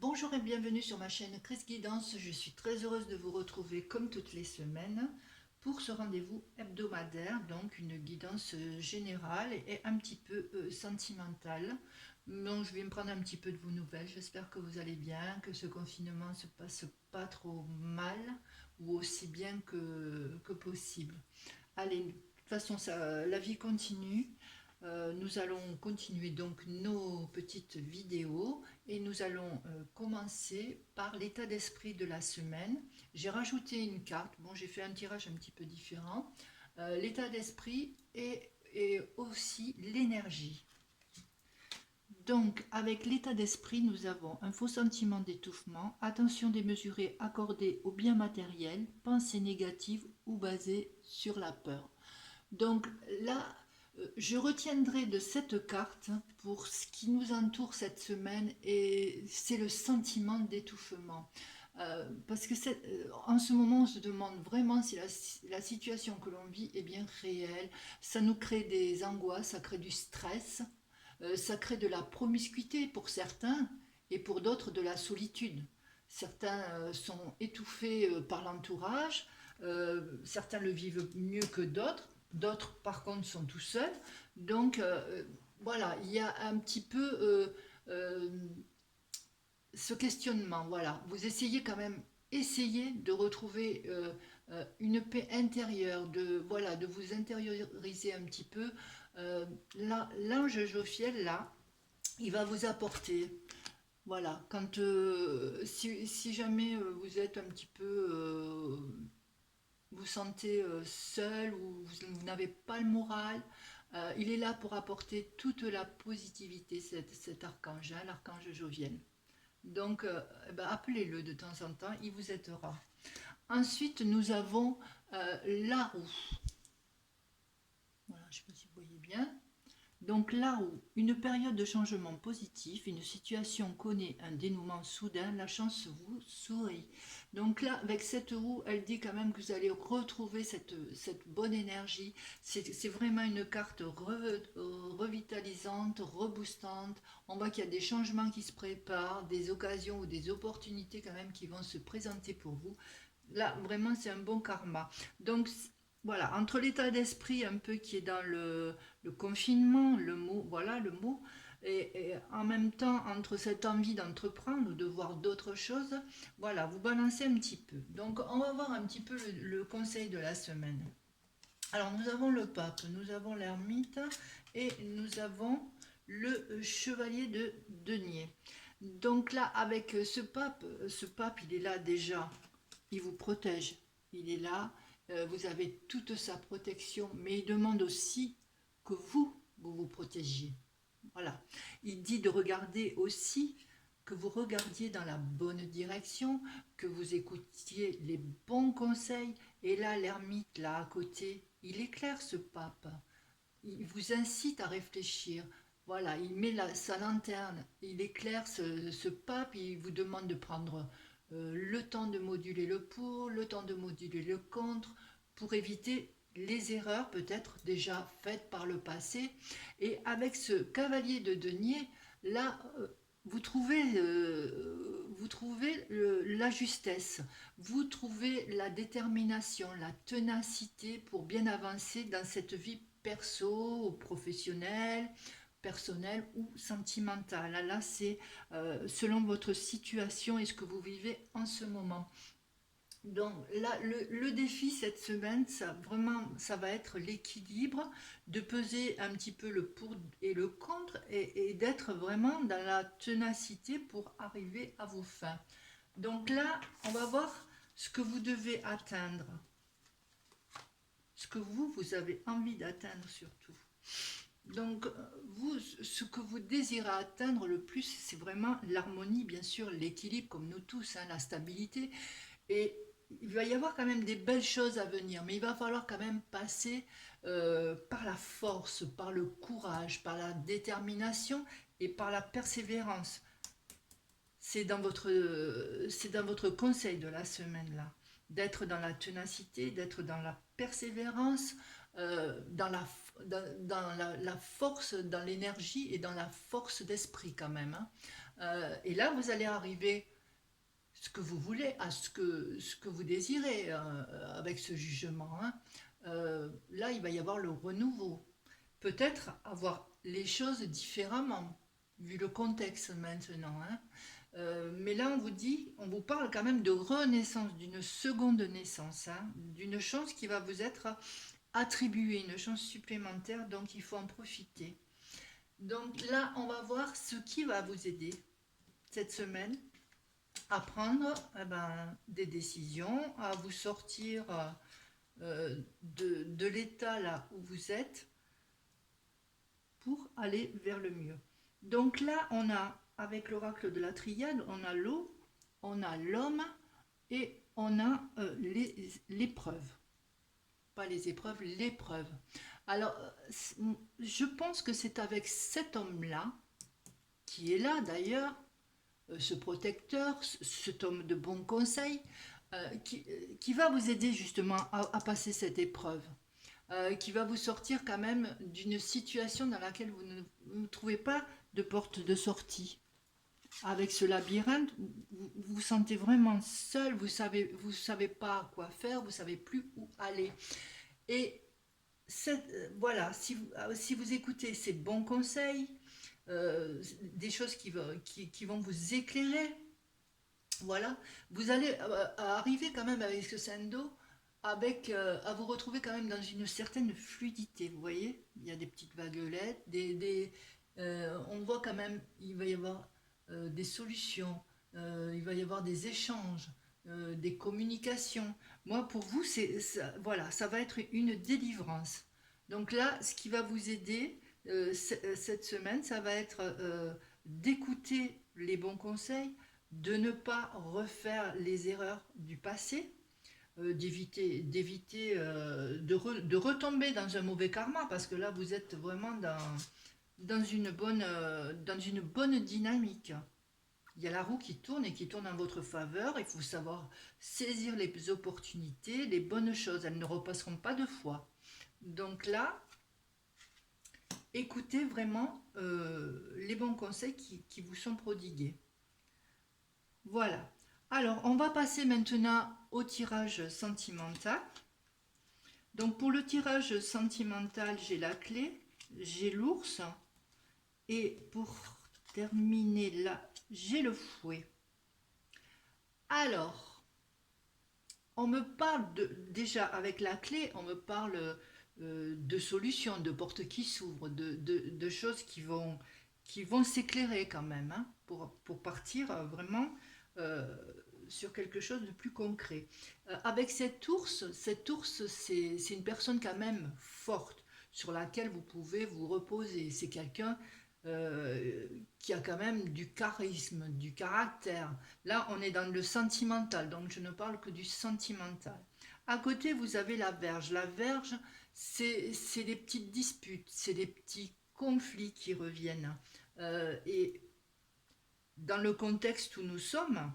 Bonjour et bienvenue sur ma chaîne Chris Guidance. Je suis très heureuse de vous retrouver comme toutes les semaines pour ce rendez-vous hebdomadaire, donc une guidance générale et un petit peu sentimentale. Donc je vais me prendre un petit peu de vos nouvelles. J'espère que vous allez bien, que ce confinement se passe pas trop mal ou aussi bien que possible. Allez, de toute façon, la vie continue. Nous allons continuer donc nos petites vidéos et nous allons commencer par l'état d'esprit de la semaine. J'ai rajouté une carte, bon j'ai fait un tirage un petit peu différent. L'état d'esprit et aussi l'énergie. Donc avec l'état d'esprit, nous avons un faux sentiment d'étouffement, attention démesurée accordée au bien matériel, pensée négative ou basée sur la peur. Donc là, je retiendrai de cette carte pour ce qui nous entoure cette semaine et c'est le sentiment d'étouffement. Parce que en ce moment, on se demande vraiment si la situation que l'on vit est bien réelle. Ça nous crée des angoisses, ça crée du stress, ça crée de la promiscuité pour certains et pour d'autres de la solitude. Certains sont étouffés par l'entourage, certains le vivent mieux que d'autres. D'autres, par contre, sont tout seuls. Donc, voilà, il y a un petit peu euh, ce questionnement. Voilà, vous essayez quand même, essayez de retrouver une paix intérieure, voilà, de vous intérioriser un petit peu. L'ange Jophiel, là, il va vous apporter. Voilà, quand si jamais vous êtes un petit peu vous sentez seul ou vous n'avez pas le moral, il est là pour apporter toute la positivité, cet archange, hein, l'archange Joviel. Donc, eh ben, appelez-le de temps en temps, il vous aidera. Ensuite, nous avons la roue. Voilà, je ne sais pas si vous voyez bien. Donc là où une période de changement positif, une situation connaît un dénouement soudain, la chance vous sourit. Donc là, avec cette roue, elle dit quand même que vous allez retrouver cette bonne énergie. C'est vraiment une carte revitalisante, reboostante. On voit qu'il y a des changements qui se préparent, des occasions ou des opportunités quand même qui vont se présenter pour vous. Là, vraiment, c'est un bon karma. Donc, voilà, entre l'état d'esprit un peu qui est dans le confinement, le mot, voilà le mot, et en même temps, entre cette envie d'entreprendre ou de voir d'autres choses, voilà, vous balancez un petit peu. Donc, on va voir un petit peu le conseil de la semaine. Alors, nous avons le pape, nous avons l'ermite et nous avons le chevalier de denier. Donc là, avec ce pape, il est là déjà, il vous protège, il est là, vous avez toute sa protection, mais il demande aussi que vous vous protégiez. Voilà. Il dit de regarder aussi, que vous regardiez dans la bonne direction, que vous écoutiez les bons conseils. Et là, l'ermite, là à côté, il éclaire ce pape. Il vous incite à réfléchir. Voilà, il met sa lanterne, il éclaire ce pape, il vous demande de prendre le temps de moduler le pour, le temps de moduler le contre, pour éviter les erreurs peut-être déjà faites par le passé. Et avec ce cavalier de denier, là, vous trouvez la justesse, vous trouvez la détermination, la ténacité pour bien avancer dans cette vie perso, ou professionnelle, personnelle ou sentimentale. Là, c'est selon votre situation et ce que vous vivez en ce moment. Donc là, le défi cette semaine, ça, vraiment, ça va être l'équilibre, de peser un petit peu le pour et le contre et d'être vraiment dans la ténacité pour arriver à vos fins. Donc là, on va voir ce que vous devez atteindre, ce que vous avez envie d'atteindre surtout. Donc, vous, ce que vous désirez atteindre le plus, c'est vraiment l'harmonie, bien sûr, l'équilibre, comme nous tous, hein, la stabilité. Et il va y avoir quand même des belles choses à venir, mais il va falloir quand même passer par la force, par le courage, par la détermination et par la persévérance. C'est dans votre conseil de la semaine là, d'être dans la ténacité, d'être dans la persévérance, dans la force, dans l'énergie et dans la force d'esprit quand même, hein. Et là, vous allez arriver ce que vous voulez, à ce que vous désirez avec ce jugement, hein. Là, il va y avoir le renouveau. Peut-être avoir les choses différemment, vu le contexte maintenant, hein. Mais là, on vous parle quand même de renaissance, d'une seconde naissance, hein, d'une chance qui va vous être attribuée, une chance supplémentaire, donc il faut en profiter. Donc là, on va voir ce qui va vous aider cette semaine à prendre des décisions, à vous sortir de l'état là où vous êtes pour aller vers le mieux. Donc là, on a, avec l'oracle de la triade, on a l'eau, on a l'homme et on a l'épreuve. Pas les épreuves, l'épreuve. Alors, je pense que c'est avec cet homme-là, qui est là d'ailleurs, ce protecteur, cet homme de bon conseil, qui va vous aider justement à passer cette épreuve, qui va vous sortir quand même d'une situation dans laquelle vous ne trouvez pas de porte de sortie. Avec ce labyrinthe, vous vous sentez vraiment seul, vous savez pas quoi faire, vous savez plus où aller. Et voilà, si vous écoutez ces bons conseils, des choses qui vont vous éclairer, voilà, vous allez arriver quand même avec ce sendo, à vous retrouver quand même dans une certaine fluidité, vous voyez, il y a des petites vaguelettes, on voit quand même, il va y avoir des solutions, il va y avoir des échanges, des communications. Moi, pour vous, voilà, ça va être une délivrance. Donc là, ce qui va vous aider cette semaine, ça va être d'écouter les bons conseils, de ne pas refaire les erreurs du passé, de retomber dans un mauvais karma, parce que là, vous êtes vraiment dans dans une bonne dynamique. Il y a la roue qui tourne et qui tourne en votre faveur. Il faut savoir saisir les opportunités, les bonnes choses. Elles ne repasseront pas deux fois. Donc là, écoutez vraiment les bons conseils qui vous sont prodigués. Voilà. Alors, on va passer maintenant au tirage sentimental. Donc, pour le tirage sentimental, j'ai la clé, j'ai l'ours. Et pour terminer là, j'ai le fouet. Alors, on me parle déjà avec la clé, on me parle de solutions, de portes qui s'ouvrent, de choses qui vont s'éclairer quand même, hein, pour partir vraiment euh, sur quelque chose de plus concret. Avec cet ours, c'est une personne quand même forte sur laquelle vous pouvez vous reposer. C'est quelqu'un qui a quand même du charisme, du caractère. Là, on est dans le sentimental, donc je ne parle que du sentimental. À côté, vous avez la verge. La verge, c'est des petites disputes, c'est des petits conflits qui reviennent. Et dans le contexte où nous sommes,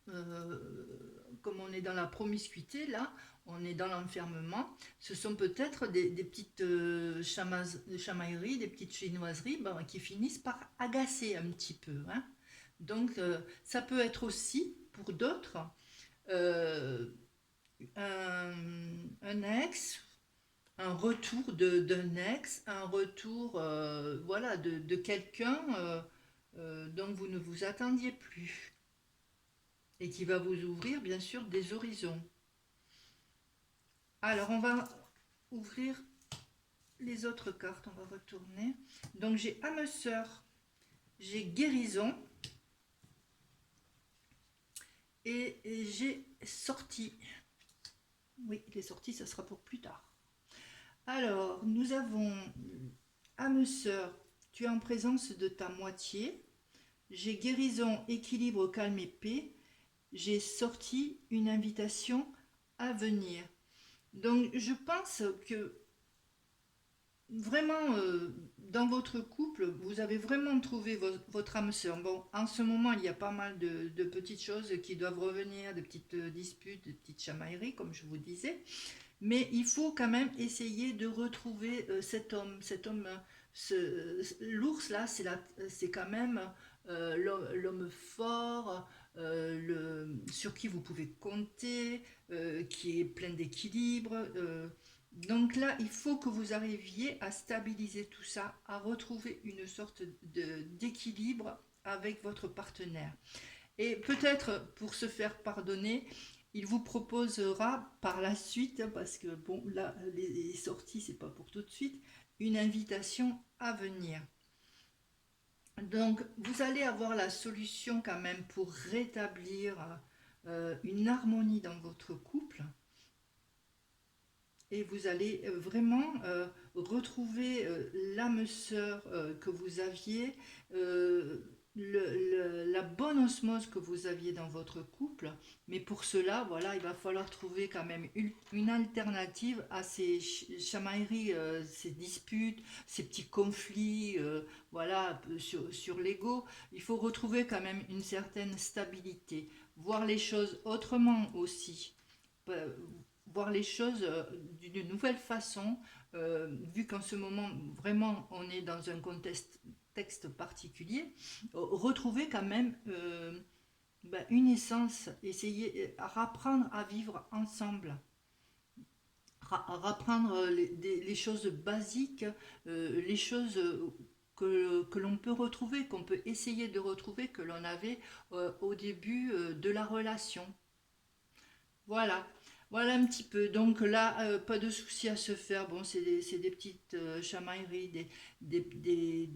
comme on est dans la promiscuité, là, on est dans l'enfermement, ce sont peut-être des petites chamailleries, des petites chinoiseries qui finissent par agacer un petit peu, hein. Donc, ça peut être aussi, pour d'autres, euh, un ex, un retour d'un ex, un retour voilà, de quelqu'un dont vous ne vous attendiez plus et qui va vous ouvrir bien sûr des horizons. Alors on va ouvrir les autres cartes, on va retourner. Donc j'ai âme sœur, j'ai guérison et j'ai sortie. Oui, les sorties, ça sera pour plus tard. Alors, nous avons âme sœur, tu es en présence de ta moitié. J'ai guérison, équilibre, calme et paix. J'ai sorti une invitation à venir. Donc, je pense que vraiment, dans votre couple, vous avez vraiment trouvé votre âme sœur. Bon, en ce moment, il y a pas mal de petites choses qui doivent revenir, de petites disputes, de petites chamailleries, comme je vous disais. Mais il faut quand même essayer de retrouver cet homme. L'ours là, c'est quand même l'homme fort, sur qui vous pouvez compter, qui est plein d'équilibre. Donc là, il faut que vous arriviez à stabiliser tout ça, à retrouver une sorte d'équilibre avec votre partenaire. Et peut-être pour se faire pardonner, il vous proposera par la suite, parce que bon, là, les sorties, c'est pas pour tout de suite, une invitation à venir. Donc, vous allez avoir la solution quand même pour rétablir une harmonie dans votre couple et vous allez vraiment retrouver l'âme sœur que vous aviez, la bonne osmose que vous aviez dans votre couple. Mais pour cela, voilà, il va falloir trouver quand même une alternative à ces chamailleries, ces disputes, ces petits conflits, voilà, sur l'ego. Il faut retrouver quand même une certaine stabilité, voir les choses autrement aussi, voir les choses d'une nouvelle façon, vu qu'en ce moment, vraiment, on est dans un contexte particulier, retrouver quand même une essence, essayer à apprendre à vivre ensemble, rapprendre les choses basiques, les choses que l'on peut retrouver, qu'on peut essayer de retrouver, que l'on avait au début de la relation. Voilà, voilà un petit peu. Donc là, pas de souci à se faire. Bon, c'est des petites chamailleries, des, des-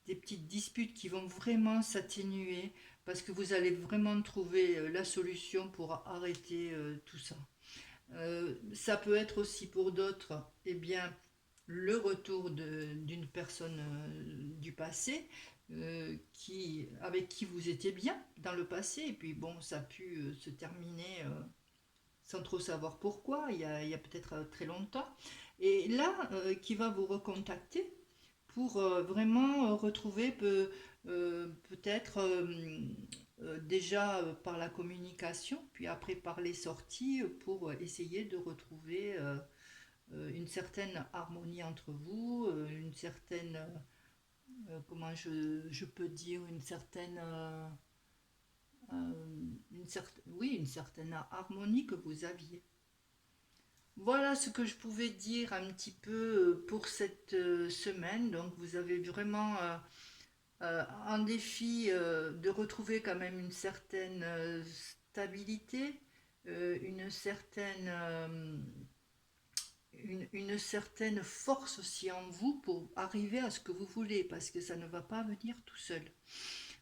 des petites disputes qui vont vraiment s'atténuer parce que vous allez vraiment trouver la solution pour arrêter tout ça. Ça peut être aussi pour d'autres, eh bien, le retour d'une personne du passé avec qui vous étiez bien dans le passé, et puis bon, ça a pu se terminer sans trop savoir pourquoi, il y a peut-être très longtemps. Et là, qui va vous recontacter pour vraiment retrouver peut-être déjà par la communication, puis après par les sorties, pour essayer de retrouver une certaine harmonie entre vous, une certaine, comment je peux dire, une certaine oui, une certaine harmonie que vous aviez. Voilà ce que je pouvais dire un petit peu pour cette semaine. Donc vous avez vraiment un défi de retrouver quand même une certaine stabilité, une certaine, une certaine force aussi en vous pour arriver à ce que vous voulez, parce que ça ne va pas venir tout seul.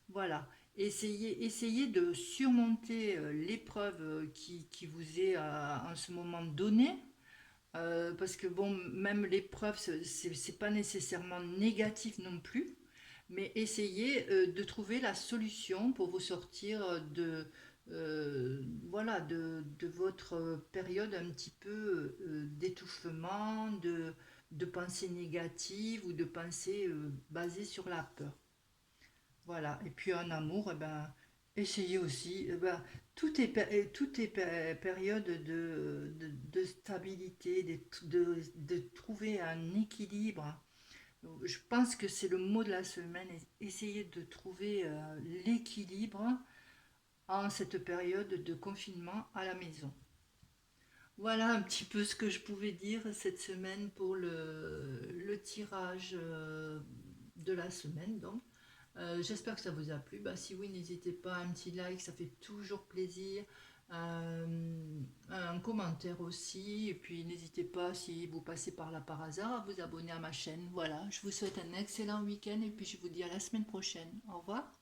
Voilà, essayez de surmonter l'épreuve qui vous est en ce moment donnée, parce que bon, même l'épreuve, c'est pas nécessairement négatif non plus, mais essayez de trouver la solution pour vous sortir voilà, de votre période un petit peu d'étouffement, de pensées négatives ou de pensées basées sur la peur. Voilà, et puis en amour, eh ben, essayez aussi, tout est période de stabilité, de trouver un équilibre. Je pense que c'est le mot de la semaine, essayer de trouver l'équilibre en cette période de confinement à la maison. Voilà un petit peu ce que je pouvais dire cette semaine pour le tirage de la semaine. Donc, j'espère que ça vous a plu. Bah, si oui, n'hésitez pas, un petit like, ça fait toujours plaisir. Un commentaire aussi. Et puis n'hésitez pas, si vous passez par là par hasard, à vous abonner à ma chaîne. Voilà, je vous souhaite un excellent week-end et puis je vous dis à la semaine prochaine. Au revoir.